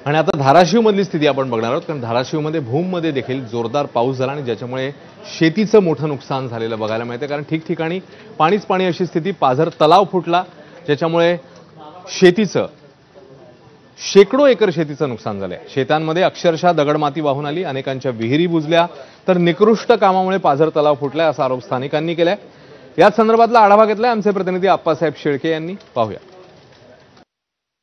आणि आता धाराशिव मधली स्थिती आपण बघणार आहोत, कारण धाराशिवमध्ये भूममध्ये देखील जोरदार पाऊस झाला आणि ज्याच्यामुळे शेतीचं मोठं नुकसान झालेलं बघायला मिळतं। कारण ठिकठिकाणी पाणीच पाणी अशी स्थिती, पाझर तलाव फुटला ज्याच्यामुळे शेतीचं शेकडो एकर शेतीचं नुकसान झालंय। शेतांमध्ये अक्षरशः दगडमाती वाहून आली, अनेकांच्या विहिरी बुजल्या, तर निकृष्ट कामामुळे पाझर तलाव फुटलाय असा आरोप स्थानिकांनी केलाय। याच संदर्भातला आढावा घेतलाय आमचे प्रतिनिधी आप्पासाहेब शेळके यांनी, पाहूया।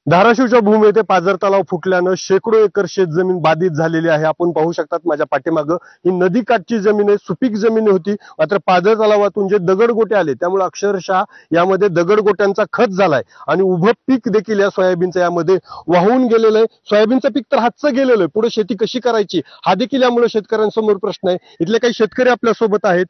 धाराशिवच्या भूमी येथे पाझर तलाव फुटल्यानं शेकडो एकर शेतजमीन बाधित झालेली आहे। आपण पाहू शकतात माझ्या पाठीमागं ही नदीकाठची जमीन आहे, सुपीक जमीन होती, मात्र पाझर तलावातून जे दगडगोटे आले त्यामुळे अक्षरशः यामध्ये दगडगोट्यांचा खच झालाय आणि उभं पीक देखील या सोयाबीनचं यामध्ये वाहून गेलेलं आहे। सोयाबीनचं पीक तर हातचं गेलेलं आहे, पुढे शेती कशी करायची हा देखील यामुळे शेतकऱ्यांसमोर प्रश्न आहे। इथले काही शेतकरी आपल्या सोबत आहेत।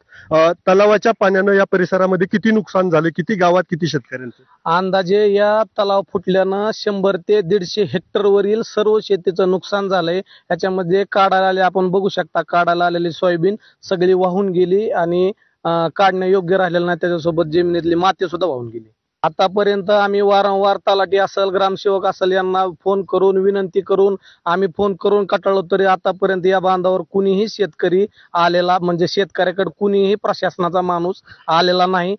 तलावाच्या पाण्यानं या परिसरामध्ये किती नुकसान झाले, किती गावात किती शेतकऱ्यांचे? अंदाजे या तलाव फुटल्यानं 100 ते 150 हेक्टरवरील सर्व शेतीचं नुकसान झालंय। याच्यामध्ये काढायला आले, आपण बघू शकता काढायला आलेली सोयाबीन सगळी वाहून गेली आणि काढणं योग्य राहिलेलं नाही, त्याच्यासोबत जमिनीतली माती सुद्धा वाहून गेली। आतापर्यंत आम्ही वारंवार तलाठी असेल, ग्रामसेवक असेल यांना फोन करून विनंती करून फोन करून कंटाळलो, तरी आतापर्यंत या बांधावर कुणीही शेतकरी आलेला म्हणजे शेतकऱ्याकडे कुणीही प्रशासनाचा माणूस आलेला नाही।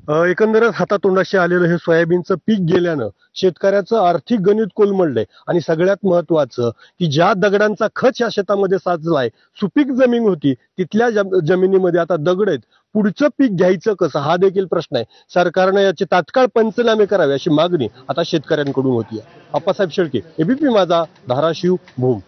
एकंदरच हातातोंडाशी आलेलं हे सोयाबीनचं पीक गेल्यानं शेतकऱ्याचं आर्थिक गणित कोलमडलंय आणि सगळ्यात महत्वाचं की ज्या दगडांचा खच या शेतामध्ये साचलाय, सुपीक जमीन होती तिथल्या जमिनीमध्ये आता दगड आहेत, पुढचं पीक घ्यायचं कसं हा देखील प्रश्न आहे। सरकारनं याचे तात्काळ पंचनामे करावे अशी मागणी आता शेतकऱ्यांकडून होती। आप्पासाहेब शेळके, एबीपी माझा, धाराशिव, भूम।